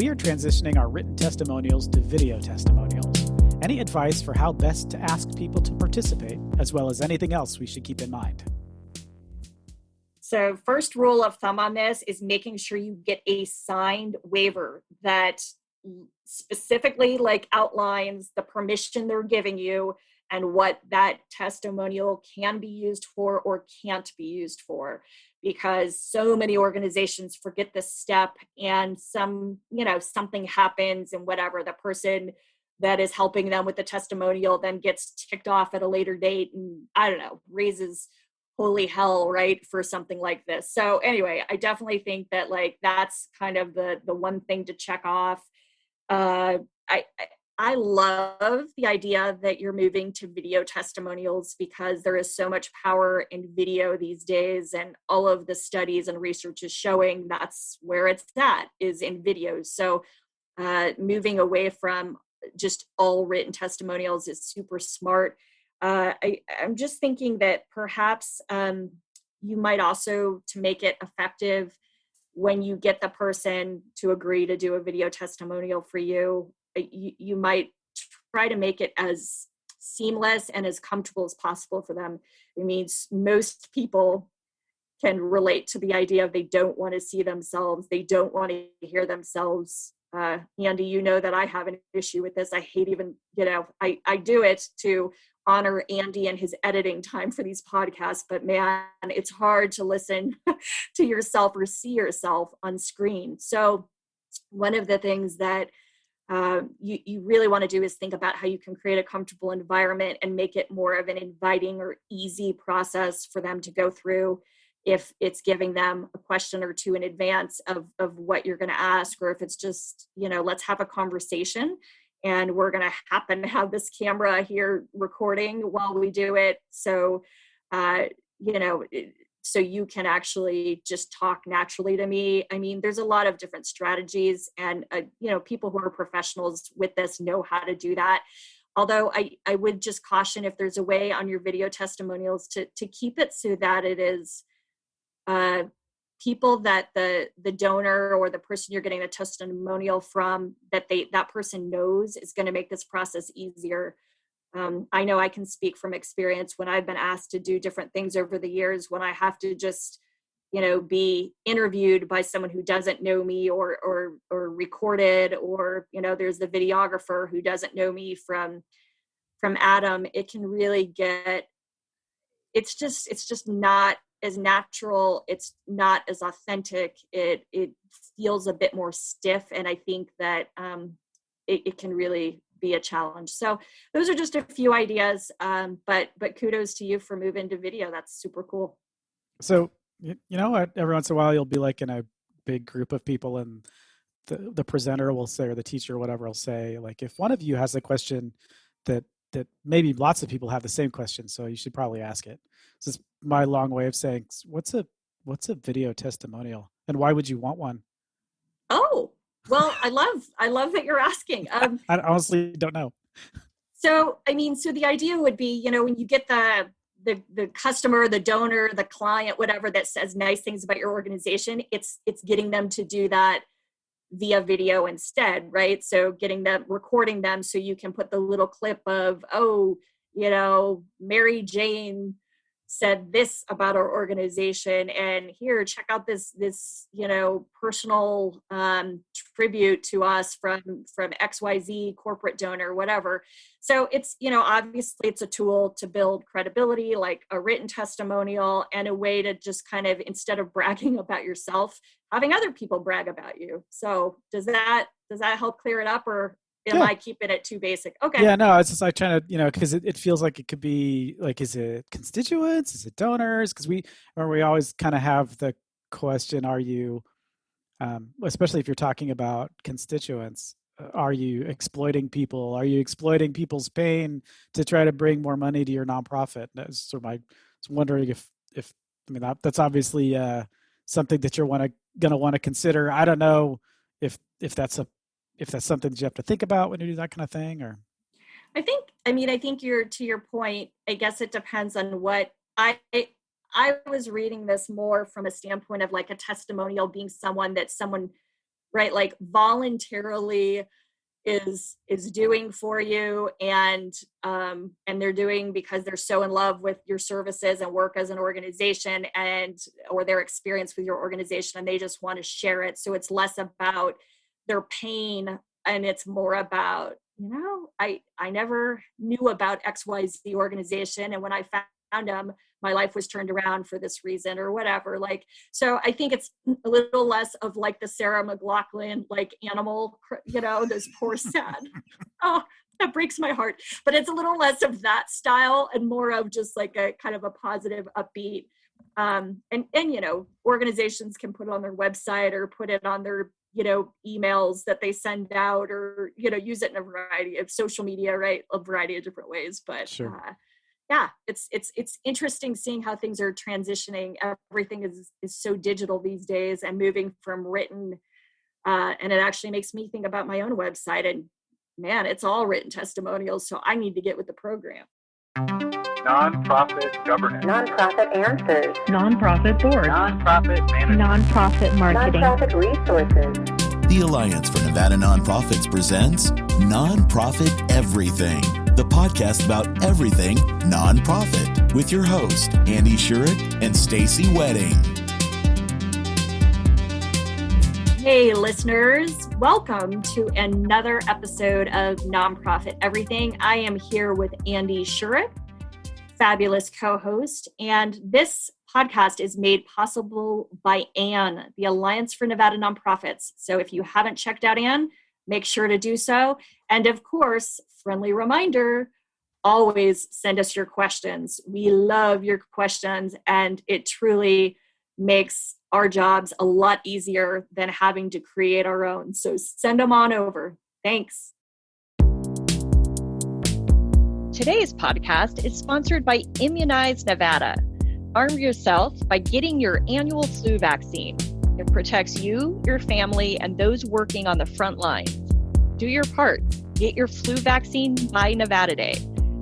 We are transitioning our written testimonials to video testimonials. Any advice for how best to ask people to participate, as well as anything else we should keep in mind? So first rule of thumb on this is making sure you get a signed waiver that specifically outlines the permission they're giving you and what that testimonial can be used for or can't be used for, because so many organizations forget this step and something happens and whatever, the person that is helping them with the testimonial then gets ticked off at a later date and raises holy hell, right, for something like this. So anyway, I definitely think that that's kind of the one thing to check off. I love the idea that you're moving to video testimonials because there is so much power in video these days, and all of the studies and research is showing that's where it's at, is in videos. So moving away from just all written testimonials is super smart. I'm just thinking that perhaps you might also, to make it effective, when you get the person to agree to do a video testimonial for you, you might try to make it as seamless and as comfortable as possible for them. It means most people can relate to the idea of they don't want to see themselves, they don't want to hear themselves. Andy, you know that I have an issue with this. I hate even, I do it to honor Andy and his editing time for these podcasts, but man, it's hard to listen to yourself or see yourself on screen. So one of the things that you really want to do is think about how you can create a comfortable environment and make it more of an inviting or easy process for them to go through, if it's giving them a question or two in advance of what you're going to ask, or if it's just, let's have a conversation and we're going to happen to have this camera here recording while we do it. So, so you can actually just talk naturally to me. I mean, there's a lot of different strategies, and, people who are professionals with this know how to do that. Although I would just caution, if there's a way on your video testimonials to keep it so that it is people that the donor or the person you're getting the testimonial from, that person knows, is going to make this process easier. I know I can speak from experience when I've been asked to do different things over the years, when I have to just, be interviewed by someone who doesn't know me, or recorded, or, there's the videographer who doesn't know me from Adam. It can really get, it's just not as natural. It's not as authentic. It feels a bit more stiff. And I think that it can really be a challenge. So those are just a few ideas. But kudos to you for moving to video. That's super cool. So, every once in a while you'll be in a big group of people, and the presenter will say, or the teacher or whatever will say, if one of you has a question that maybe lots of people have the same question, so you should probably ask it. This is my long way of saying, what's a video testimonial, and why would you want one? Oh, well, I love that you're asking. I honestly don't know. So the idea would be, when you get the customer, the donor, the client, whatever, that says nice things about your organization, it's getting them to do that via video instead, right? So recording them so you can put the little clip of, Mary Jane said this about our organization, and here, check out this personal tribute to us from XYZ corporate donor, whatever. So it's, obviously it's a tool to build credibility, like a written testimonial, and a way to just kind of, instead of bragging about yourself, having other people brag about you. So does that help clear it up, or am I keeping it too basic? Okay. Yeah, no, it's just like trying to, because it feels like it could be is it constituents? Is it donors? Because we always kind of have the question, are you, especially if you're talking about constituents, are you exploiting people? Are you exploiting people's pain to try to bring more money to your nonprofit? So I was wondering if that's obviously something that you're going to want to consider. I don't know if that's something that you have to think about when you do that kind of thing, or. I think you're, to your point, I guess it depends on what I was reading this more from a standpoint of a testimonial being someone right? Like voluntarily is doing for you, and they're doing because they're so in love with your services and work as an organization, and or their experience with your organization, and they just want to share it. So it's less about their pain and it's more about, I never knew about XYZ organization, and when I found them, my life was turned around for this reason or whatever. Like, so I think it's a little less of like the Sarah McLachlan, like animal, those poor sad. Oh, that breaks my heart. But it's a little less of that style and more of just like a kind of a positive, upbeat. And organizations can put it on their website or put it on their, emails that they send out, or, use it in a variety of social media, right? A variety of different ways. But Sure. yeah, it's interesting seeing how things are transitioning. Everything is so digital these days and moving from written. And it actually makes me think about my own website, and man, it's all written testimonials. So I need to get with the program. Nonprofit governance. Nonprofit answers. Nonprofit board. Nonprofit management. Nonprofit marketing. Nonprofit resources. The Alliance for Nevada Nonprofits presents Nonprofit Everything, the podcast about everything nonprofit, with your host, Andy Shurick and Stacy Wedding. Hey, listeners, welcome to another episode of Nonprofit Everything. I am here with Andy Shurick, fabulous co-host, and this podcast is made possible by ANN, the Alliance for Nevada Nonprofits. So if you haven't checked out ANN, make sure to do so. And of course, friendly reminder, always send us your questions. We love your questions, and it truly makes our jobs a lot easier than having to create our own. So send them on over. Thanks. Today's podcast is sponsored by Immunize Nevada. Arm yourself by getting your annual flu vaccine. It protects you, your family, and those working on the front lines. Do your part. Get your flu vaccine by Nevada Day.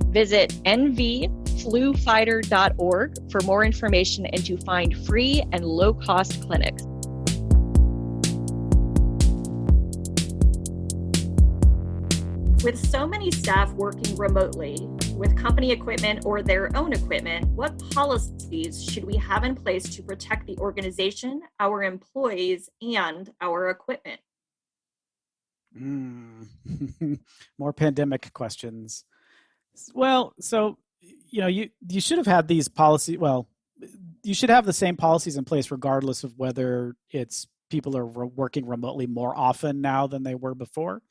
Visit nvflufighter.org for more information and to find free and low-cost clinics. With so many staff working remotely with company equipment or their own equipment, what policies should we have in place to protect the organization, our employees, and our equipment? More pandemic questions. Well, so, you should have had these policies. Well, you should have the same policies in place regardless of whether it's people are working remotely more often now than they were before.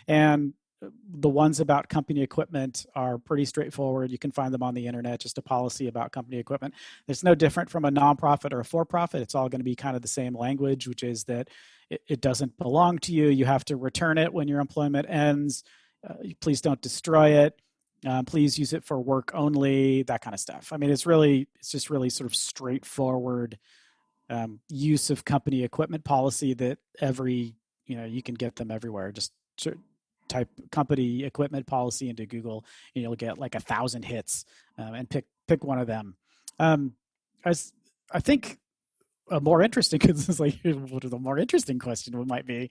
And the ones about company equipment are pretty straightforward. You can find them on the internet, just a policy about company equipment. It's no different from a nonprofit or a for-profit. It's all going to be kind of the same language, which is that it doesn't belong to you. You have to return it when your employment ends. Please don't destroy it. Please use it for work only, that kind of stuff. I mean, it's just really sort of straightforward use of company equipment policy that you can get them everywhere. Just type company equipment policy into Google, and you'll get like 1,000 hits, and pick one of them. I think a more interesting, because it's like what the more interesting question might be,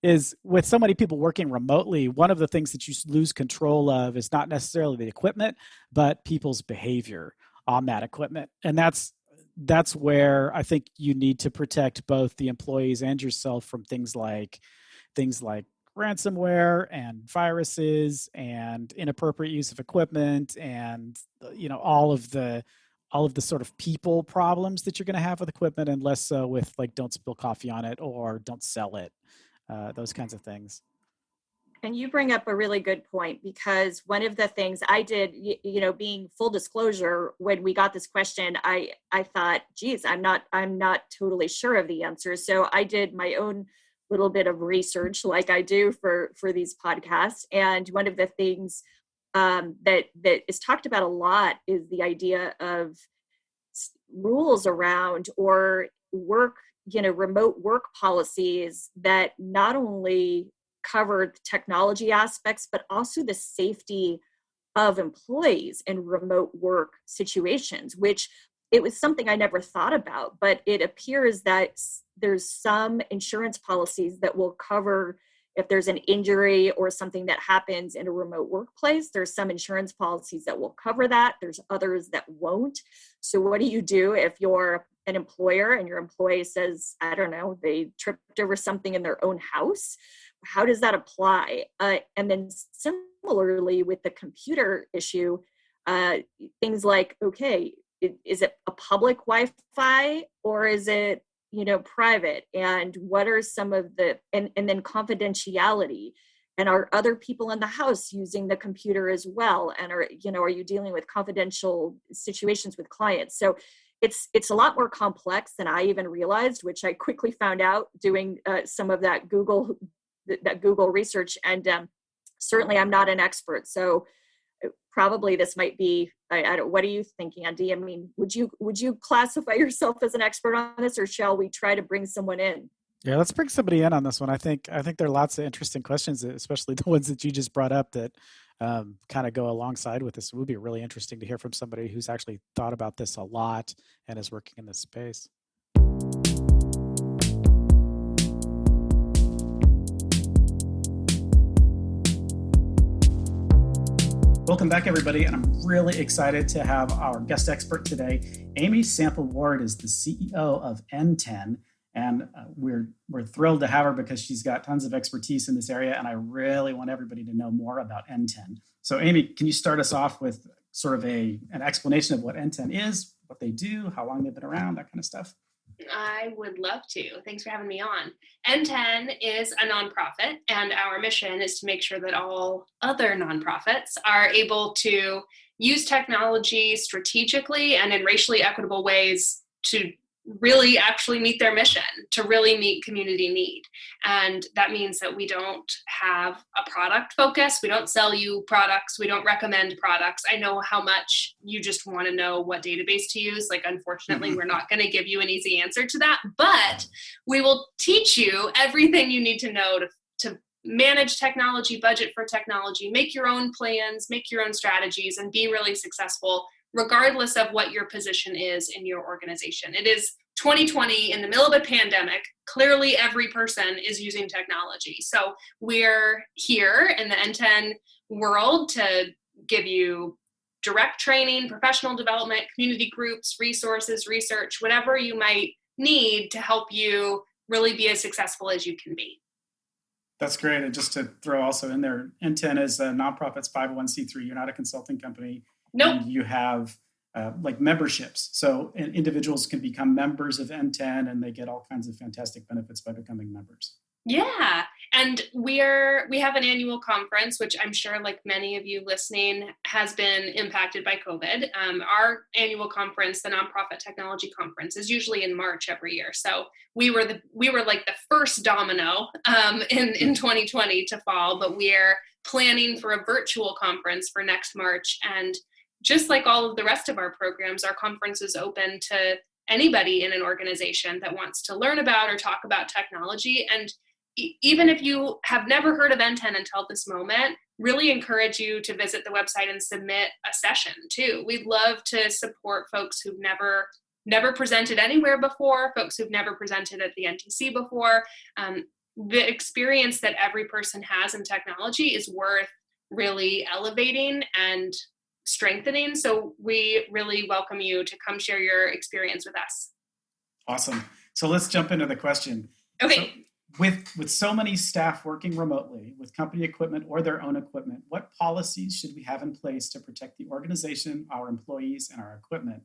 is with so many people working remotely, one of the things that you lose control of is not necessarily the equipment, but people's behavior on that equipment, and that's where I think you need to protect both the employees and yourself from things like ransomware and viruses and inappropriate use of equipment, and all of the sort of people problems that you're going to have with equipment, and less so with like don't spill coffee on it or don't sell it, those kinds of things. And you bring up a really good point, because one of the things I did, being full disclosure, when we got this question, I thought, geez, I'm not totally sure of the answer. So I did my own little bit of research, like I do for these podcasts. And one of the things that is talked about a lot is the idea of rules around or work, remote work policies that not only cover the technology aspects, but also the safety of employees in remote work situations, which it was something I never thought about, but it appears that there's some insurance policies that will cover if there's an injury or something that happens in a remote workplace. There's some insurance policies that will cover that. There's others that won't. So what do you do if you're an employer and your employee says, I don't know, they tripped over something in their own house? How does that apply? And then similarly with the computer issue, things like, okay, is it a public Wi-Fi or is it, private? And what are some of the, and then confidentiality, and are other people in the house using the computer as well? And are you dealing with confidential situations with clients? So it's a lot more complex than I even realized, which I quickly found out doing some of that Google research. And certainly I'm not an expert. So probably this might be, I don't, what are you thinking, Andy? I mean, would you classify yourself as an expert on this, or shall we try to bring someone in? Yeah, let's bring somebody in on this one. I think there are lots of interesting questions, especially the ones that you just brought up that kind of go alongside with this. It would be really interesting to hear from somebody who's actually thought about this a lot and is working in this space. Welcome back, everybody, and I'm really excited to have our guest expert today. Amy Sample Ward is the CEO of NTEN, and we're thrilled to have her because she's got tons of expertise in this area, and I really want everybody to know more about NTEN. So, Amy, can you start us off with sort of an explanation of what NTEN is, what they do, how long they've been around, that kind of stuff? I would love to. Thanks for having me on. NTEN is a nonprofit, and our mission is to make sure that all other nonprofits are able to use technology strategically and in racially equitable ways to really actually meet their mission, to really meet community need. And that means that we don't have a product focus. We don't sell you products. We don't recommend products. I know how much you just want to know what database to use. Like, unfortunately, we're not going to give you an easy answer to that, but we will teach you everything you need to know to manage technology, budget for technology, make your own plans, make your own strategies, and be really successful regardless of what your position is in your organization. It is 2020 in the middle of a pandemic. Clearly, every person is using technology. So we're here in the NTEN world to give you direct training, professional development, community groups, resources, research, whatever you might need to help you really be as successful as you can be. That's great. And just to throw also in there, NTEN is a nonprofit's 501c3. You're not a consulting company. Nope. And you have like memberships. So individuals can become members of NTEN and they get all kinds of fantastic benefits by becoming members. Yeah. And we have an annual conference, which I'm sure, like many of you listening, has been impacted by COVID. Our annual conference, the Nonprofit Technology Conference, is usually in March every year. So we were like the first domino in 2020 to fall, but we're planning for a virtual conference for next March. And just like all of the rest of our programs, our conference is open to anybody in an organization that wants to learn about or talk about technology. And even if you have never heard of NTEN until this moment, really encourage you to visit the website and submit a session too. We'd love to support folks who've never presented anywhere before, folks who've never presented at the NTC before. The experience that every person has in technology is worth really elevating and strengthening. So we really welcome you to come share your experience with us. Awesome. So let's jump into the question. Okay. So with so many staff working remotely with company equipment or their own equipment, what policies should we have in place to protect the organization, our employees, and our equipment?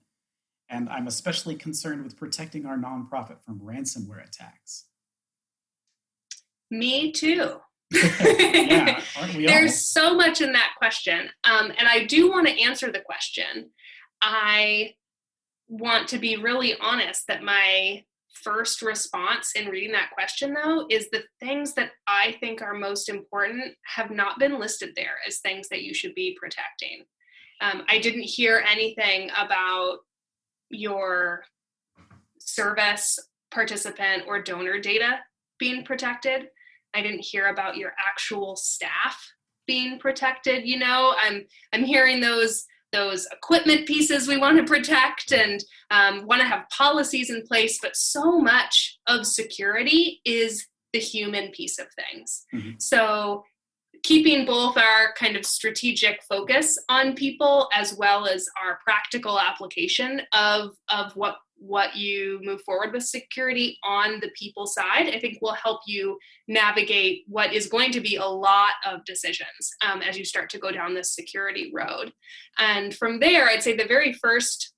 And I'm especially concerned with protecting our nonprofit from ransomware attacks. Me too. Yeah, aren't we all? There's so much in that question. And I do want to answer the question. I want to be really honest that my first response in reading that question, though, is the things that I think are most important have not been listed there as things that you should be protecting. I didn't hear anything about your service, participant, or donor data being protected. I didn't hear about your actual staff being protected. I'm hearing those those equipment pieces we want to protect and want to have policies in place, but so much of security is the human piece of things. Mm-hmm. So keeping both our kind of strategic focus on people as well as our practical application of what you move forward with security on the people side, I think will help you navigate what is going to be a lot of decisions as you start to go down this security road. And from there, I'd say the very first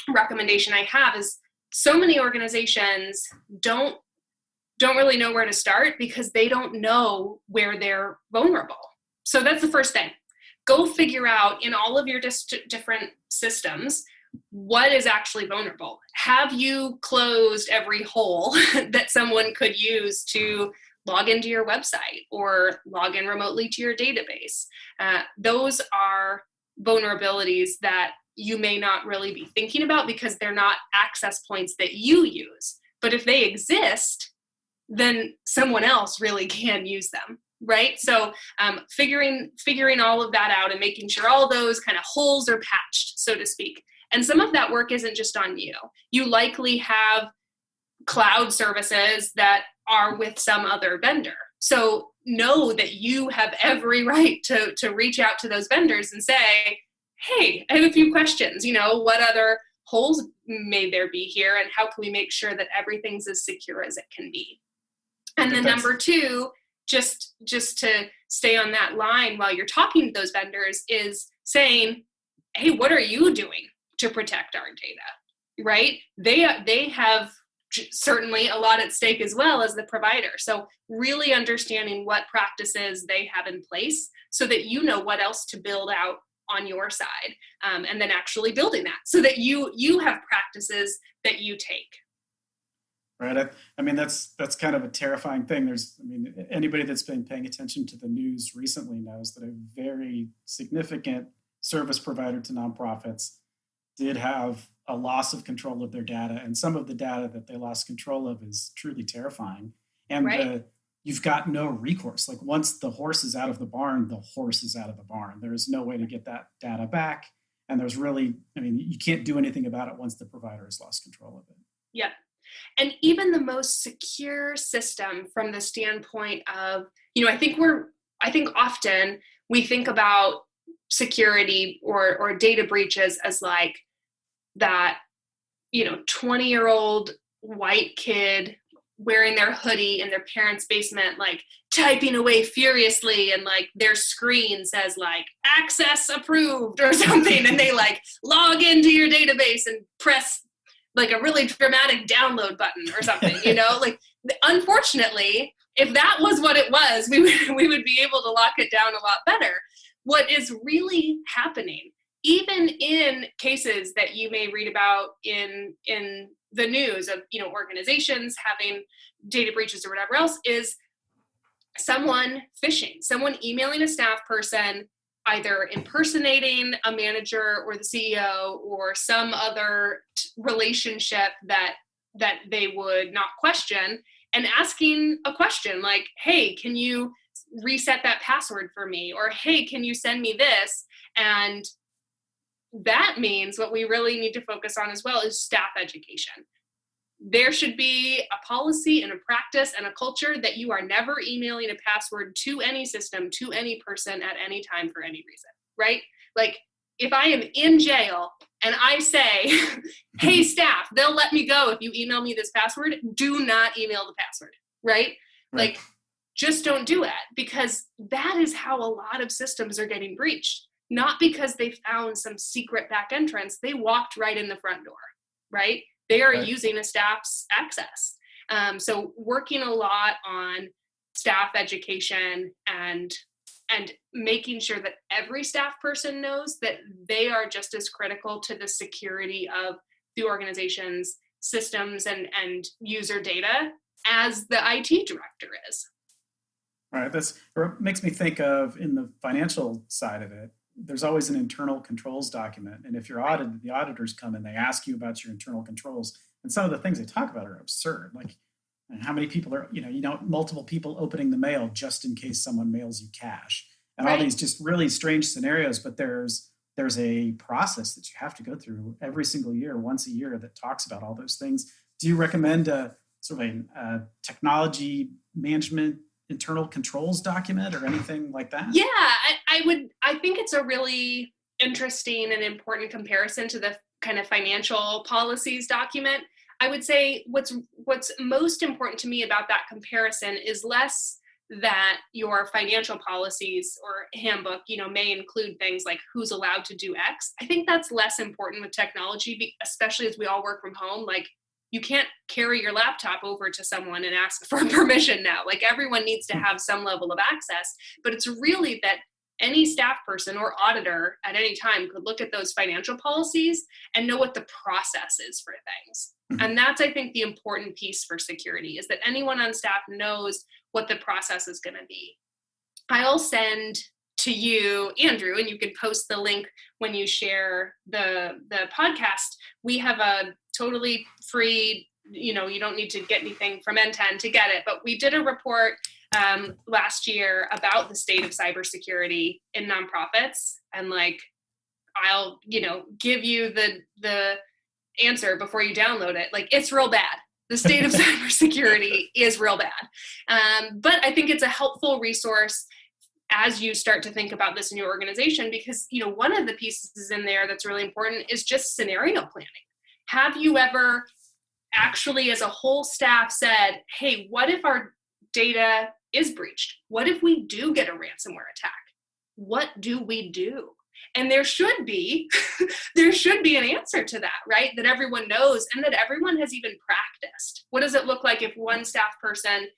recommendation I have is so many organizations don't really know where to start because they don't know where they're vulnerable. So that's the first thing. Go figure out in all of your different systems what is actually vulnerable. Have you closed every hole that someone could use to log into your website or log in remotely to your database? Those are vulnerabilities that you may not really be thinking about because they're not access points that you use. But if they exist, then someone else really can use them, right? So figuring all of that out and making sure all those kind of holes are patched, so to speak. And some of that work isn't just on you. You likely have cloud services that are with some other vendor. So know that you have every right to reach out to those vendors and say, hey, I have a few questions. What other holes may there be here, and how can we make sure that everything's as secure as it can be? And then number two, just to stay on that line while you're talking to those vendors, is saying, hey, what are you doing to protect our data, right? They have certainly a lot at stake as well as the provider. So really understanding what practices they have in place so that you know what else to build out on your side, and then actually building that so that you have practices that you take. Right. I mean, that's kind of a terrifying thing. Anybody that's been paying attention to the news recently knows that a very significant service provider to nonprofits did have a loss of control of their data. And some of the data that they lost control of is truly terrifying. And right. You've got no recourse. Like once the horse is out of the barn, the horse is out of the barn. There is no way to get that data back. And you can't do anything about it once the provider has lost control of it. Yeah. And even the most secure system from the standpoint of, I think often we think about security or data breaches as like that, 20-year-old white kid wearing their hoodie in their parents' basement, like typing away furiously, and like their screen says like access approved or something, and they like log into your database and press like a really dramatic download button or something, like unfortunately, if that was what it was, we would be able to lock it down a lot better. What is really happening, even in cases that you may read about in the news of, organizations having data breaches or whatever else, is someone phishing, someone emailing a staff person, either impersonating a manager or the CEO or some other relationship that they would not question, and asking a question like, hey, can you reset that password for me? Or, hey, can you send me this? And that means what we really need to focus on as well is staff education. There should be a policy and a practice and a culture that you are never emailing a password to any system, to any person at any time for any reason, right? Like if I am in jail and I say, hey staff, they'll let me go if you email me this password, do not email the password, right? Like just don't do it, because that is how a lot of systems are getting breached. Not because they found some secret back entrance, they walked right in the front door, right? They are using a staff's access. So working a lot on staff education and making sure that every staff person knows that they are just as critical to the security of the organization's systems and user data as the IT director is. Right. It makes me think of, in the financial side of it, there's always an internal controls document. And if you're audited, the auditors come and they ask you about your internal controls. And some of the things they talk about are absurd. Like how many people are, multiple people opening the mail just in case someone mails you cash. And all these just really strange scenarios. But there's there's a process that you have to go through every single year, once a year, that talks about all those things. Do you recommend a sort of a technology management internal controls document or anything like that? Yeah, I think it's a really interesting and important comparison to the kind of financial policies document. I would say what's most important to me about that comparison is less that your financial policies or handbook, may include things like who's allowed to do X. I think that's less important with technology, especially as we all work from home. Like, you can't carry your laptop over to someone and ask for permission now. Like, everyone needs to have some level of access, but it's really that any staff person or auditor at any time could look at those financial policies and know what the process is for things. And that's, I think, the important piece for security, is that anyone on staff knows what the process is going to be. I'll send to you, Andrew, and you can post the link when you share the podcast. We have a totally free, you don't need to get anything from NTEN to get it, but we did a report last year about the state of cybersecurity in nonprofits. And I'll, give you the answer before you download it. It's real bad. The state of cybersecurity is real bad. But I think it's a helpful resource as you start to think about this in your organization, because, one of the pieces in there that's really important is just scenario planning. Have you ever actually, as a whole staff, said, hey, what if our data is breached? What if we do get a ransomware attack? What do we do? And there should be an answer to that, right? That everyone knows and that everyone has even practiced. What does it look like if one staff person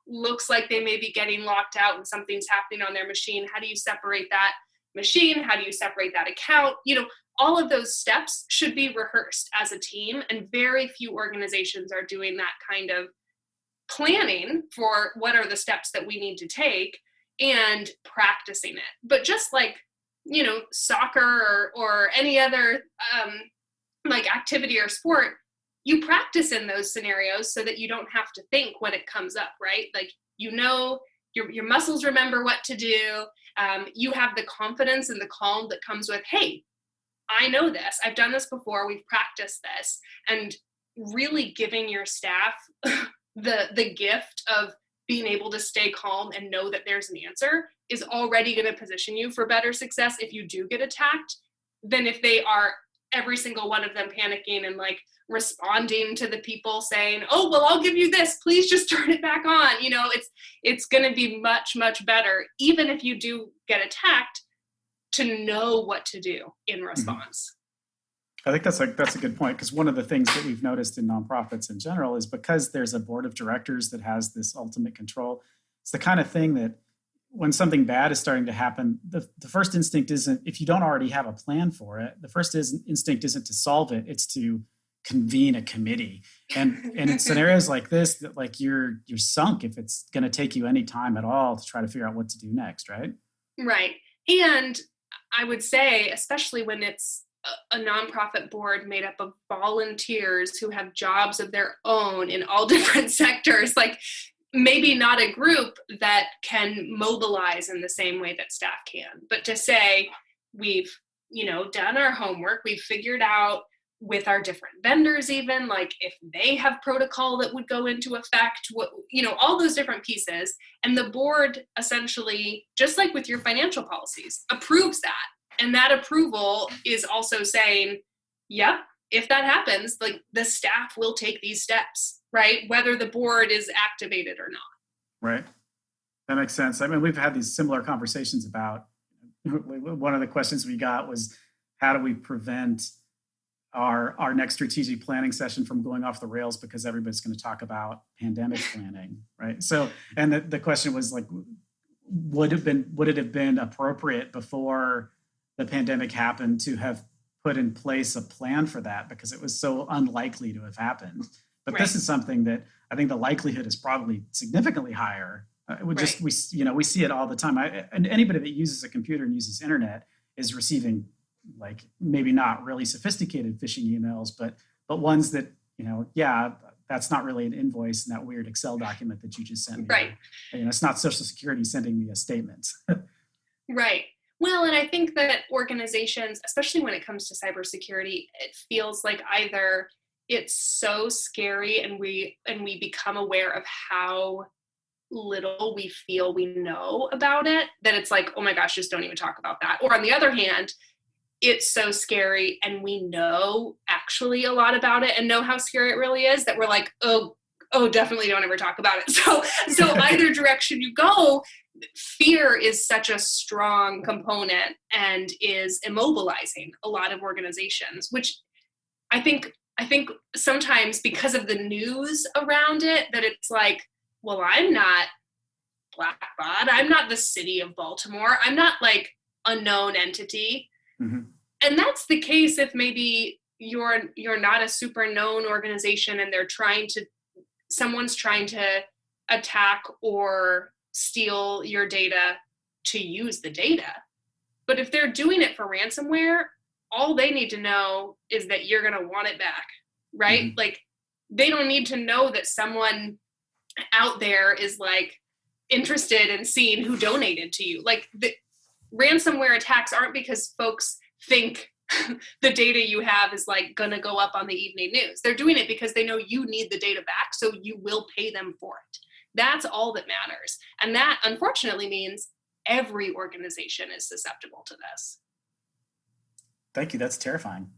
looks like they may be getting locked out and something's happening on their machine? How do you separate that machine? How do you separate that account? All of those steps should be rehearsed as a team, and very few organizations are doing that kind of planning for what are the steps that we need to take and practicing it. But just like, soccer or any other activity or sport, you practice in those scenarios so that you don't have to think when it comes up, right? Your muscles remember what to do. You have the confidence and the calm that comes with, hey, I know this. I've done this before. We've practiced this. And really giving your staff the gift of being able to stay calm and know that there's an answer is already going to position you for better success if you do get attacked than if they are, every single one of them, panicking and responding to the people saying, oh, well, I'll give you this, please just turn it back on. It's going to be much, much better, even if you do get attacked, to know what to do in response. I think that's a good point, because one of the things that we've noticed in nonprofits in general is because there's a board of directors that has this ultimate control. It's the kind of thing that when something bad is starting to happen, the first instinct isn't, if you don't already have a plan for it, the first instinct isn't to solve it, it's to convene a committee. And in scenarios like this, that you're sunk if it's going to take you any time at all to try to figure out what to do next, right? Right. And I would say, especially when it's a nonprofit board made up of volunteers who have jobs of their own in all different sectors, maybe not a group that can mobilize in the same way that staff can, but to say, we've, done our homework, we've figured out with our different vendors, even if they have protocol that would go into effect, all those different pieces. And the board essentially, just like with your financial policies, approves that. And that approval is also saying, yep, if that happens, the staff will take these steps, right? Whether the board is activated or not. Right. That makes sense. I mean, we've had these similar conversations about, one of the questions we got was, how do we prevent our next strategic planning session from going off the rails because everybody's going to talk about pandemic planning, right? So, and the question was would it have been appropriate before the pandemic happened to have put in place a plan for that, because it was so unlikely to have happened. But This is something that I think the likelihood is probably significantly higher. We see it all the time. And anybody that uses a computer and uses internet is receiving maybe not really sophisticated phishing emails, but ones that, that's not really an invoice in that weird Excel document that you just sent me. Right. It's not Social Security sending me a statement. Right. Well, and I think that organizations, especially when it comes to cybersecurity, it feels like either it's so scary and we become aware of how little we feel we know about it, that it's like, oh my gosh, just don't even talk about that. Or on the other hand, it's so scary and we know actually a lot about it and know how scary it really is, that we're like, oh, definitely don't ever talk about it. So either direction you go, fear is such a strong component and is immobilizing a lot of organizations, which I think sometimes because of the news around it, that it's like, well, I'm not Blackbaud. I'm not the city of Baltimore. I'm not like a known entity. Mm-hmm. And that's the case if maybe you're not a super known organization and someone's trying to attack or steal your data to use the data. But if they're doing it for ransomware, all they need to know is that you're going to want it back, right? Mm-hmm. Like, they don't need to know that someone out there is like interested in seeing who donated to you. Like, the ransomware attacks aren't because folks think the data you have is like gonna go up on the evening news. They're doing it because they know you need the data back, so you will pay them for it. That's all that matters. And that unfortunately means every organization is susceptible to this. Thank you. That's terrifying.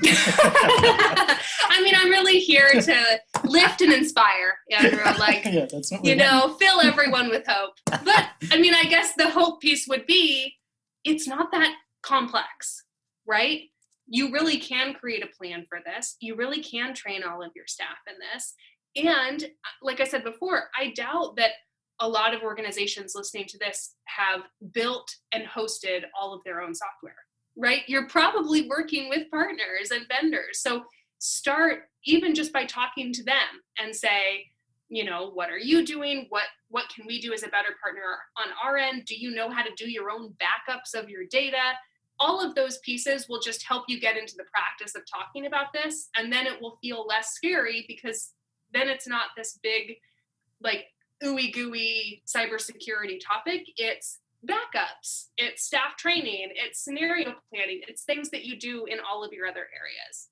I mean, I'm really here to lift and inspire, Andrew. Like, yeah, that's what fill everyone with hope. But I mean, I guess the hope piece would be, it's not that complex, right? You really can create a plan for this. You really can train all of your staff in this. And like I said before, I doubt that a lot of organizations listening to this have built and hosted all of their own software, right? You're probably working with partners and vendors. So start even just by talking to them and say, what are you doing? What can we do as a better partner on our end? Do you know how to do your own backups of your data? All of those pieces will just help you get into the practice of talking about this. And then it will feel less scary, because then it's not this big, like, ooey gooey cybersecurity topic. It's backups, it's staff training, it's scenario planning, it's things that you do in all of your other areas.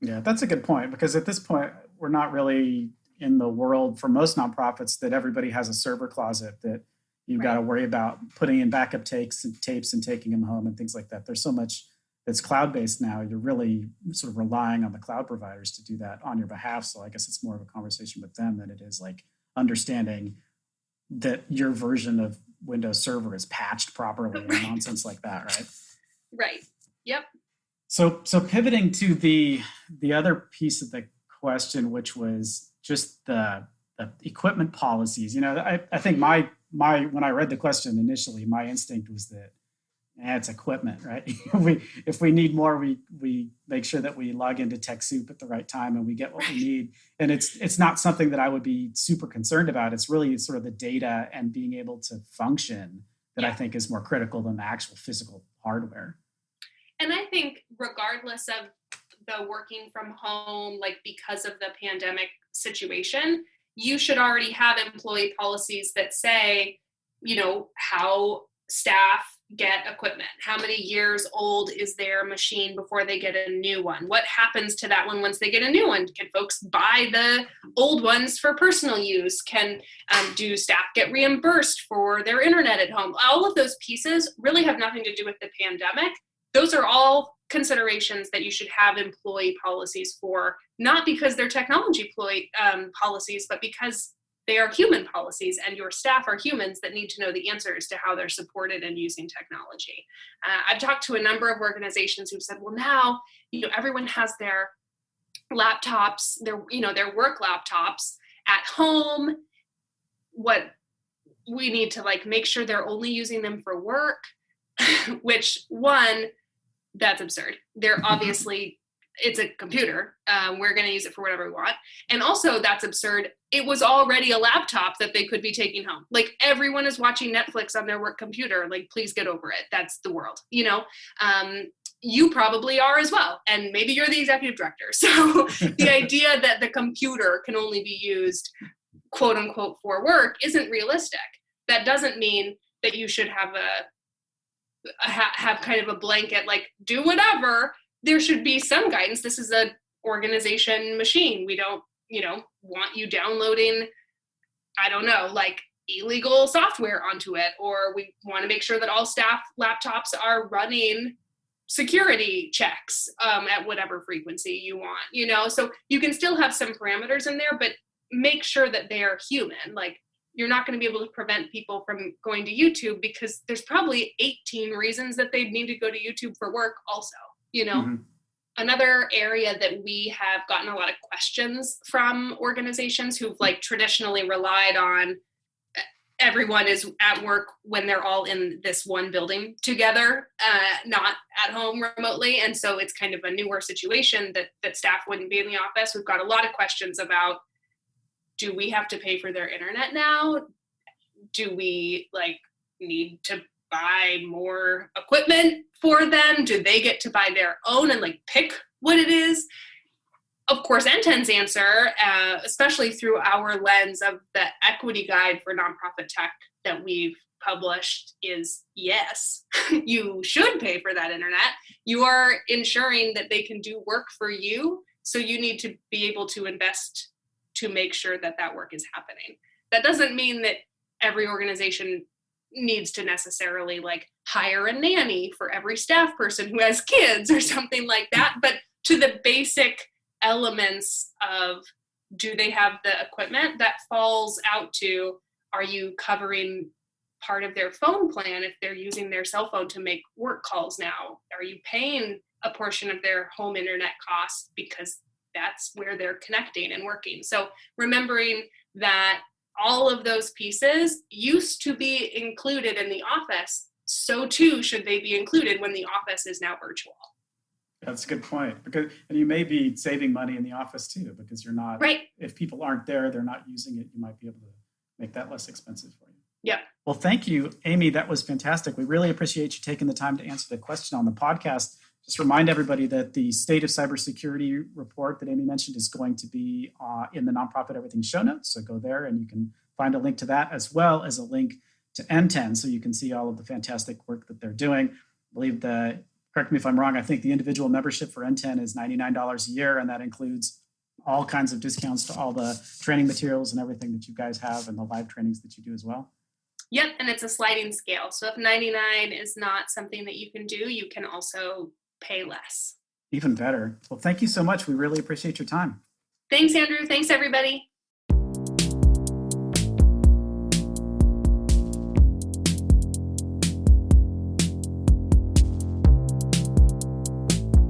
Yeah, that's a good point, because at this point, we're not really in the world for most nonprofits that everybody has a server closet that you've got to worry about putting in backup tapes and taking them home and things like that. There's so much that's cloud-based now. You're really sort of relying on the cloud providers to do that on your behalf. So I guess it's more of a conversation with them than it is like understanding that your version of Windows Server is patched properly and nonsense like that, right? Right. Yep. So pivoting to the other piece of the question, which was just the equipment policies. I think my when I read the question initially, my instinct was that it's equipment, right? if we need more, we make sure that we log into TechSoup at the right time and we get what we need. And it's not something that I would be super concerned about. It's really sort of the data and being able to function that I think is more critical than the actual physical hardware. And I think regardless of the working from home, like because of the pandemic situation, you should already have employee policies that say, how staff get equipment, how many years old is their machine before they get a new one, what happens to that one once they get a new one, can folks buy the old ones for personal use, do staff get reimbursed for their internet at home? All of those pieces really have nothing to do with the pandemic. Those are all considerations that you should have employee policies for, not because they're technology policies, but because they are human policies, and your staff are humans that need to know the answers to how they're supported and using technology. I've talked to a number of organizations who've said, well, now, everyone has their laptops, their work laptops at home. What we need to make sure they're only using them for work, which that's absurd. They're obviously, it's a computer. We're going to use it for whatever we want. And also that's absurd. It was already a laptop that they could be taking home. Everyone is watching Netflix on their work computer. Please get over it. That's the world. You probably are as well. And maybe you're the executive director. So the idea that the computer can only be used, quote unquote, for work isn't realistic. That doesn't mean that you should have have kind of a blanket, like, do whatever. There should be some guidance. This is a organization machine. We don't, want you downloading, I don't know, like illegal software onto it, or we want to make sure that all staff laptops are running security checks at whatever frequency you want, so you can still have some parameters in there, but make sure that they are human. Like, you're not going to be able to prevent people from going to YouTube, because there's probably 18 reasons that they'd need to go to YouTube for work also, Mm-hmm. Another area that we have gotten a lot of questions from organizations who've like traditionally relied on everyone is at work when they're all in this one building together, not at home remotely. And so it's kind of a newer situation that staff wouldn't be in the office. We've got a lot of questions about, do we have to pay for their internet now? Do we need to buy more equipment for them? Do they get to buy their own and pick what it is? Of course, NTEN's answer, especially through our lens of the equity guide for nonprofit tech that we've published, is yes, you should pay for that internet. You are ensuring that they can do work for you, so you need to be able to invest to make sure that that work is happening. That doesn't mean that every organization needs to necessarily hire a nanny for every staff person who has kids or something like that, but to the basic elements of, do they have the equipment, that falls out to, are you covering part of their phone plan if they're using their cell phone to make work calls now? Are you paying a portion of their home internet costs because that's where they're connecting and working? So remembering that all of those pieces used to be included in the office, so too should they be included when the office is now virtual. That's a good point, and you may be saving money in the office too, because you're not, right. If people aren't there, they're not using it, you might be able to make that less expensive for you. Yeah. Well, thank you, Amy. That was fantastic. We really appreciate you taking the time to answer the question on the podcast. Just remind everybody that the State of Cybersecurity report that Amy mentioned is going to be in the Nonprofit Everything show notes. So go there and you can find a link to that, as well as a link to NTEN, so you can see all of the fantastic work that they're doing. I believe that, correct me if I'm wrong, I think the individual membership for NTEN is $99 a year, and that includes all kinds of discounts to all the training materials and everything that you guys have and the live trainings that you do as well. Yep, and it's a sliding scale. So if 99 is not something that you can do, you can also pay less. Even better. Well, thank you so much. We really appreciate your time. Thanks, Andrew. Thanks, everybody.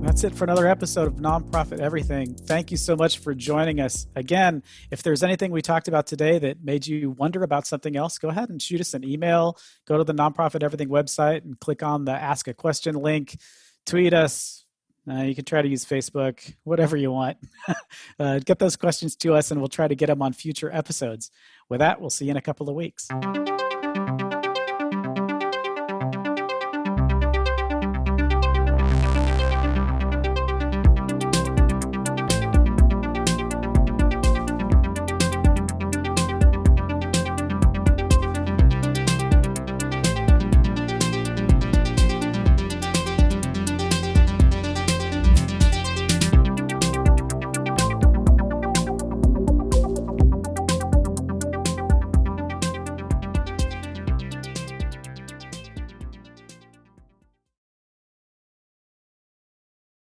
That's it for another episode of Nonprofit Everything. Thank you so much for joining us. Again, if there's anything we talked about today that made you wonder about something else, go ahead and shoot us an email. Go to the Nonprofit Everything website and click on the Ask a Question link. Tweet us. You can try to use Facebook, whatever you want. Get those questions to us and we'll try to get them on future episodes. With that, we'll see you in a couple of weeks.